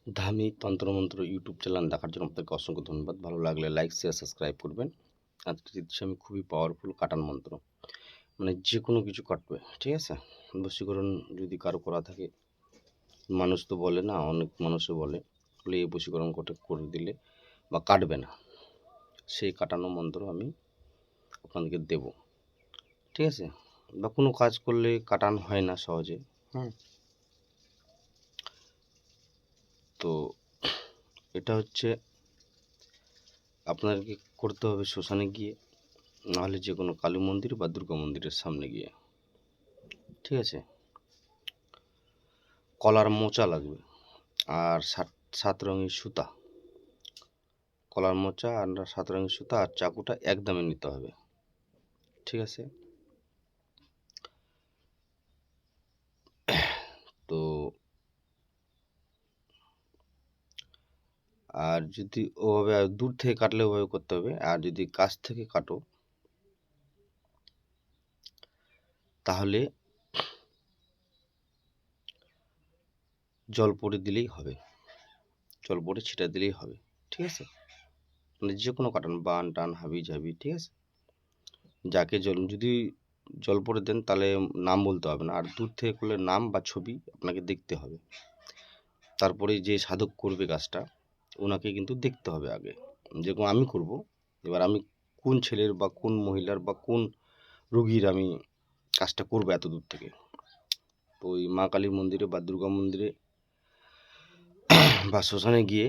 ধামি তন্ত্রমন্ত্র YouTube channel দেখার জন্য আপনাকে অসংখ্য ধন্যবাদ। ভালো লাগলে লাইক শেয়ার সাবস্ক্রাইব করবেন। আজকে দিচ্ছি আমি খুবই পাওয়ারফুল কাটান মন্ত্র, মানে যে কোনো কিছু কাটবে, ঠিক আছে। বশীকরণ যদি কারো করা থাকে, মানুষ তো বলে না, অনেক মানুষও বলে এই বশীকরণ করে দিলে বা কাটবে না, সেই কাটানো মন্ত্র আমি আপনাদেরকে দেব, ঠিক আছে। বা কোনো কাজ করলে কাটান হয় না সহজে। তো এটা হচ্ছে আপনাদেরকে করতে হবে শ্মশানে গিয়ে, নাহলে যে কোনো কালী মন্দির বা দুর্গা মন্দিরের সামনে গিয়ে, ঠিক আছে। কলার মোচা লাগবে আর সাত রঙের সুতা, কলার মোচা আর 7 রঙের সুতা আর চাকুটা একদমই নিতে হবে, ঠিক আছে। তো আর যদি ওভাবে দূর থেকে কাটলে ওভাবে করতে হবে, আর যদি কাছ থেকে কাটো তাহলে জল পড়ে দিলেই হবে, জল পড়ে ছিটা দিলেই হবে, ঠিক আছে। মানে যে কোনো কাটান, বান টান হাবি ঝাবি, ঠিক আছে। যাকে যদি জল পড়ে দেন তাহলে নাম বলতে হবে না, আর দূর থেকে করলে নাম বা ছবি আপনাকে দেখতে হবে। তারপরে যে সাধক করবে কাজটা ওনাকে কিন্তু দেখতে হবে আগে, যেরকম আমি করব। এবার আমি কোন ছেলের বা কোন মহিলার বা কোন রোগীর আমি কাজটা করবো এত দূর থেকে, তো ওই মা কালীর মন্দিরে বা দুর্গা মন্দিরে বা শ্মশানে গিয়ে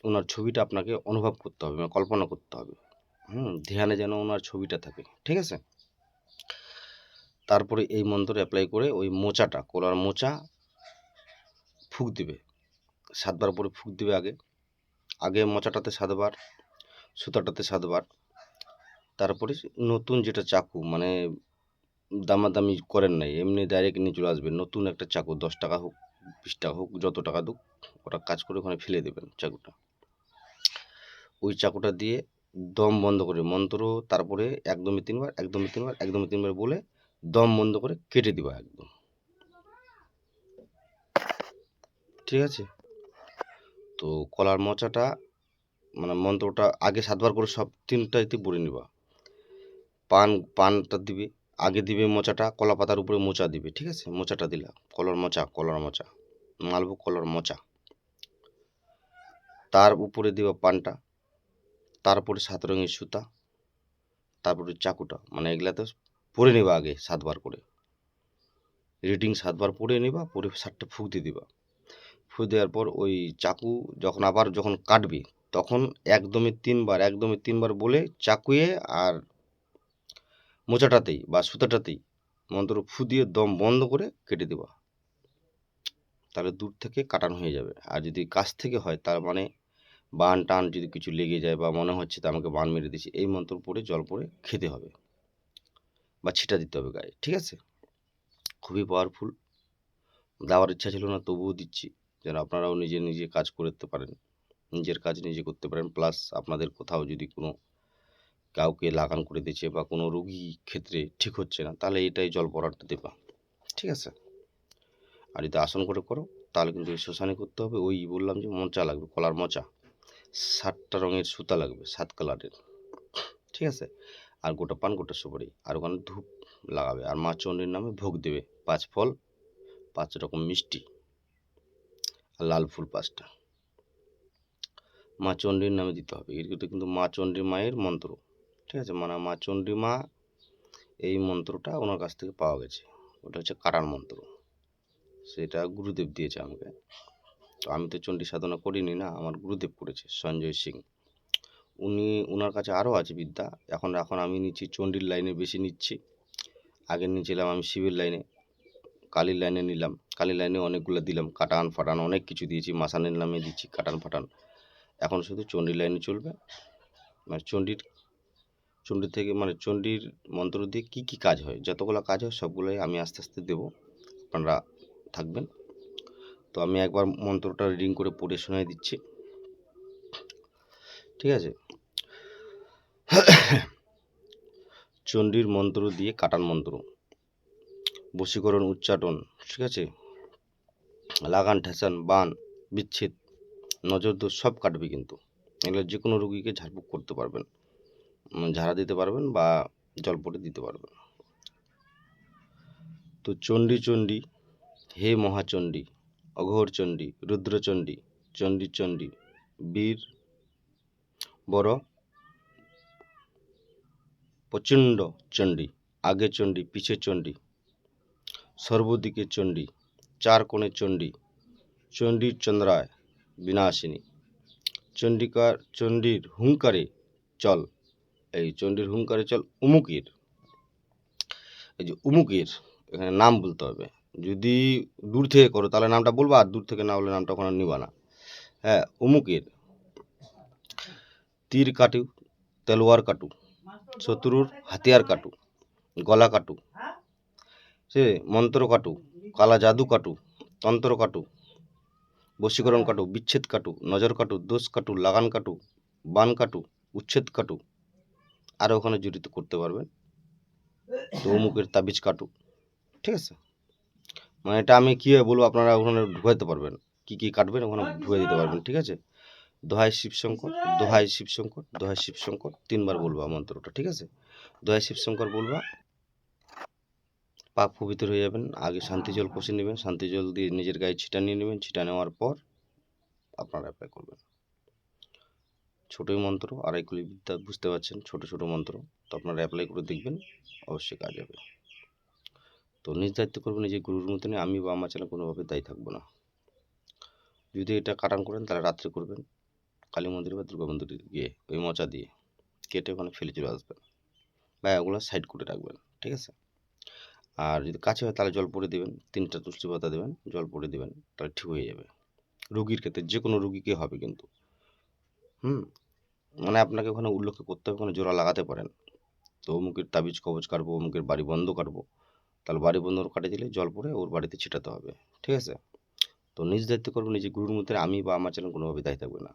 ওনার ছবিটা আপনাকে অনুভব করতে হবে, মানে কল্পনা করতে হবে, ধ্যানে যেন ওনার ছবিটা থাকে, ঠিক আছে। তারপরে এই মন্ত্র অ্যাপ্লাই করে ওই মোচাটা, কলার মোচা ফুঁক দিবে 7 বার করে ফুঁক দিবে। আগে আগে মোচাটাতে 7 বার, সুতাটাতে 7 বার। তারপরে নতুন যেটা চাকু, মানে দামাদামি করেন নাই, এমনি ডাইরেক্ট নিয়ে চলে আসবেন নতুন একটা চাকু, 10 টাকা হোক 20 টাকা হোক যত টাকা দুক, ওটা কাজ করে ওখানে ফেলে দেবেন চাকুটা। ওই চাকুটা দিয়ে দম বন্ধ করে মন্ত্র, তারপরে একদমই 3 বার, একদমই 3 বার, একদমই 3 বার বলে দম বন্ধ করে কেটে দিবা একদম, ঠিক আছে। তো কলার মোচাটা মানে মন্ত্রটা আগে 7 বার করে সব 3টাইতে পড়ে নিবা। পানটা দিবে আগে, দিবে মোচাটা, কলা পাতার উপরে মোচা দিবে, ঠিক আছে। মোচাটা দিলা, কলার মোচা, কলার মোচা, মালভোগ কলার মোচা, তার উপরে দিবা পানটা, তারপরে 7 রঙের সুতা, তারপরে চাকুটা, মানে এগুলা তো পরে নিবা আগে 7 বার করে, রিডিং 7 বার পরে নিবা, পরে 7টা ফুঁক দিয়ে দিবা। ফুঁক দেওয়ার পর ওই চাকু যখন কাটবে তখন একদমই 3 বার, একদমই 3 বার বলে চাকুয়ে আর মোচাটাতেই বা সুতাটাতেই মন্ত্র ফু দিয়ে দম বন্ধ করে কেটে দেবা, তাহলে দূর থেকে কাটানো হয়ে যাবে। আর যদি কাছ থেকে হয় তার মানে বান টান যদি কিছু লেগে যায় বা মনে হচ্ছে তা আমাকে বান মেরে দিচ্ছে, এই মন্ত্র পড়ে জল পড়ে খেতে হবে বা ছিটা দিতে হবে গায়ে, ঠিক আছে। খুবই পাওয়ারফুল, দেওয়ার ইচ্ছা ছিল না তবুও দিচ্ছি, যেন আপনারাও নিজে নিজে কাজ করতে পারেন, নিজের কাজ নিজে করতে পারেন। প্লাস আপনাদের কোথাও যদি কোনো কাউকে লাগান করে দিচ্ছে বা কোনো রোগী ক্ষেত্রে ঠিক হচ্ছে না, তাহলে এটাই জল পড়াটা দেবা, ঠিক আছে। আর যদি আসন করে করো তাহলে কিন্তু শ্মশানে করতে হবে। ওই বললাম যে মোচা লাগবে, কলার মোচা, 7টা রঙের সুতা লাগবে, 7 কালারের, ঠিক আছে। আর গোটা পান, গোটা সুপারি, আর ওখানে ধূপ লাগাবে, আর মা চণ্ডীর নামে ভোগ দেবে 5 ফল, 5 রকম মিষ্টি, আর লাল ফুল 5টা মা চণ্ডীর নামে দিতে হবে। এটা কিন্তু মা চণ্ডী মায়ের মন্ত্র, ঠিক আছে। মানে মা চণ্ডী মা এই মন্ত্রটা ওনার কাছ থেকে পাওয়া গেছে, ওটা হচ্ছে কাটার মন্ত্র, সেটা গুরুদেব দিয়েছে আমাকে। তো আমি তো চণ্ডী সাধনা করিনি না, আমার গুরুদেব করেছে সঞ্জয় সিং, ওনার কাছে আরও আছে বিদ্যা। এখন এখন আমি নিচ্ছি চণ্ডীর লাইনে, বেশি নিচ্ছি। আগে নিয়েছিলাম আমি শিবের লাইনে, কালীর লাইনে নিলাম, কালীর লাইনে অনেকগুলো দিলাম, কাটান ফাটান অনেক কিছু দিয়েছি, মাসানের নামে দিচ্ছি কাটান ফাটান। এখন শুধু চণ্ডীর লাইনে চলবে, মানে চণ্ডী থেকে মানে চণ্ডীর মন্ত্র দিয়ে কী কী কাজ হয়, যতগুলো কাজ হয় সবগুলোই আমি আস্তে আস্তে দেবো, আপনারা থাকবেন। তো আমি একবার মন্ত্রটা রিডিং করে পড়ে শোনাই দিচ্ছি, ঠিক আছে। চণ্ডীর মন্ত্র দিয়ে কাটান মন্ত্র, বশীকরণ উচ্চাটন, ঠিক আছে, লাগান ঠেসান বান বিচ্ছেদ, নজর দোষ সব কাটবে কিন্তু। এগুলো যে কোনো রোগীকে ঝাড়ফুঁক করতে পারবেন, ঝাড়া দিতে পারবেন বা জলপটে দিতে পারবেন। তো চণ্ডী চণ্ডী, হে মহাচণ্ডী, অঘোর চণ্ডী, রুদ্রচণ্ডী, চণ্ডী চণ্ডী, বীর বড় প্রচণ্ড চণ্ডী, আগে চণ্ডী পিছে চণ্ডী, সর্বদিকে চণ্ডী, চার কোণে চণ্ডী, চণ্ডীর চন্দ্রায় বিনাশিনী, চণ্ডীর হুঙ্কারে চল, এই চণ্ডীর হুঙ্কারে চল উমুকের, এই যে উমুকের এখানে নাম বলতে হবে। যদি দূর থেকে করো তাহলে নামটা বলবা, আর দূর থেকে না হলে নামটা ওখানে নিবা না। হ্যাঁ, উমুকের তীর কাটু, তলোয়ার কাটু, শত্রুর হাতিয়ার কাটু, গলা কাটু, সে মন্ত্র কাটু, কালা জাদু কাটু, তন্ত্র কাটু, বশীকরণ কাটু, বিচ্ছেদ কাটু, নজর কাটু, দোষ কাটু, লাগান কাটু, বান কাটু, উচ্ছেদ কাটু, আর ওখানে জড়িত করতে পারবেন। তো মুখের তাবিজ কাটু, ঠিক আছে। মানে এটা আমি কীভাবে বলবো আপনারা ওখানে ঢুকাইতে পারবেন, কি কি কাটবেন ওখানে ঢুকে দিতে পারবেন, ঠিক আছে। দোহাই শিবশঙ্কর, দোহাই শিবশঙ্কর, দোহাই শিবশঙ্কর 3 বার বলবা মন্ত্রটা, ঠিক আছে। দোহাই শিবশঙ্কর বলবা, পাক পবিত্র হয়ে যাবেন। আগে শান্তি জল কষে নেবেন, শান্তি জল দিয়ে নিজের গায়ে ছিটা নিয়ে নেবেন, ছিটা নেওয়ার পর আপনারা অ্যাপ্লাই করবেন। ছোটোই মন্ত্র, আড়াইকুলি বিদ্যা, বুঝতে পারছেন, ছোট ছোট মন্ত্র। তো আপনারা অ্যাপ্লাই করে দেখবেন, অবশ্যই কাজ হবে। তো নিজ দায়িত্ব করবেন নিজের গুরুর মতনই। আমি বা আমার চ্যানেল কোনোভাবে দায়ী থাকবো না। যদি এটা কাটান করেন তাহলে রাত্রে করবেন, কালী মন্দিরে বা দুর্গা মন্দিরে গিয়ে ওই মোচা দিয়ে কেটে ওখানে ফেলে চলে আসবেন, বা ওগুলো সাইড করে রাখবেন, ঠিক আছে। আর যদি কাছে হয় তাহলে জল পড়ে দেবেন, 3টা তুলসী পাতা দেবেন, জল পড়ে দেবেন, তাহলে ঠিক হয়ে যাবে। রুগীর ক্ষেত্রে যে কোনো রুগীকে হবে কিন্তু, মানে আপনাকে ওখানে উল্লেখ করতে হবে, ওখানে জোড়া লাগাতে পারেন। তো অমুকের তাবিজ কবজ কাটবো, অমুকের বাড়ি বন্ধ কাটবো, তাহলে বাড়ি বন্ধ কাটে দিলে জল পড়ে ওর বাড়িতে ছিটাতে হবে, ঠিক আছে। তো নিজ দায়িত্ব করবো নিজে গুরুর মধ্যে, আমি বা আমার চ্যানেল কোনোভাবে দায়ী থাকবে না।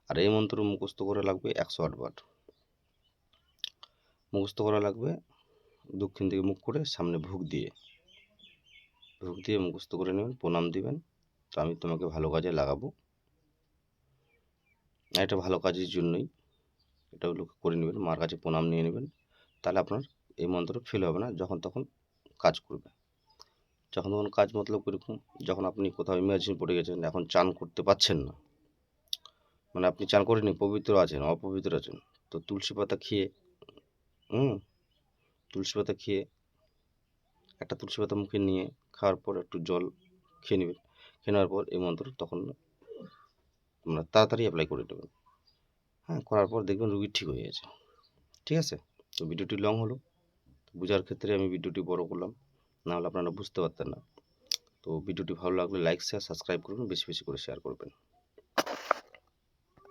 আর এই মন্ত্র মুখস্থ করা লাগবে 108 বার মুখস্থ করা লাগবে। দক্ষিণ দিকে মুখ করে সামনে ভোগ দিয়ে মুখস্থ করে নেবেন, প্রণাম দিবেন। তো আমি তোমাকে ভালো কাজে লাগাবো, এটা ভালো কাজের জন্যই, এটা হলো করে নেবেন, মার কাছে প্রণাম নিয়ে নেবেন। তাহলে আপনার এই মন্ত্র ফেল হবে না, যখন তখন কাজ করবে। যখন তখন কাজ মতলব কীরকম, যখন আপনি কোথাও ইমার্জেন্সি পড়ে গেছেন, এখন চান করতে পারছেন না, মানে আপনি চান করেনি, পবিত্র আছেন, অপবিত্র আছেন, তো তুলসী পাতা খেয়ে তুলসী পাতা খেয়ে একটা তুলসী পাতা মুখে নিয়ে খাওয়ার পর একটু জল খেয়ে নেবেন, খেয়ে নেওয়ার পর এই মন্ত্র তখন আপনারা তাড়াতাড়ি অ্যাপ্লাই করে দেবেন। হ্যাঁ, করার পর দেখবেন রুগী ঠিক হয়ে গেছে, ঠিক আছে। তো ভিডিওটি লং হলো, বোঝার ক্ষেত্রে আমি ভিডিওটি বড় করলাম, না হলে আপনারা বুঝতে পারতেন না। তো ভিডিওটি ভালো লাগলে লাইক শেয়ার সাবস্ক্রাইব করবেন, বেশি বেশি করে শেয়ার করবেন।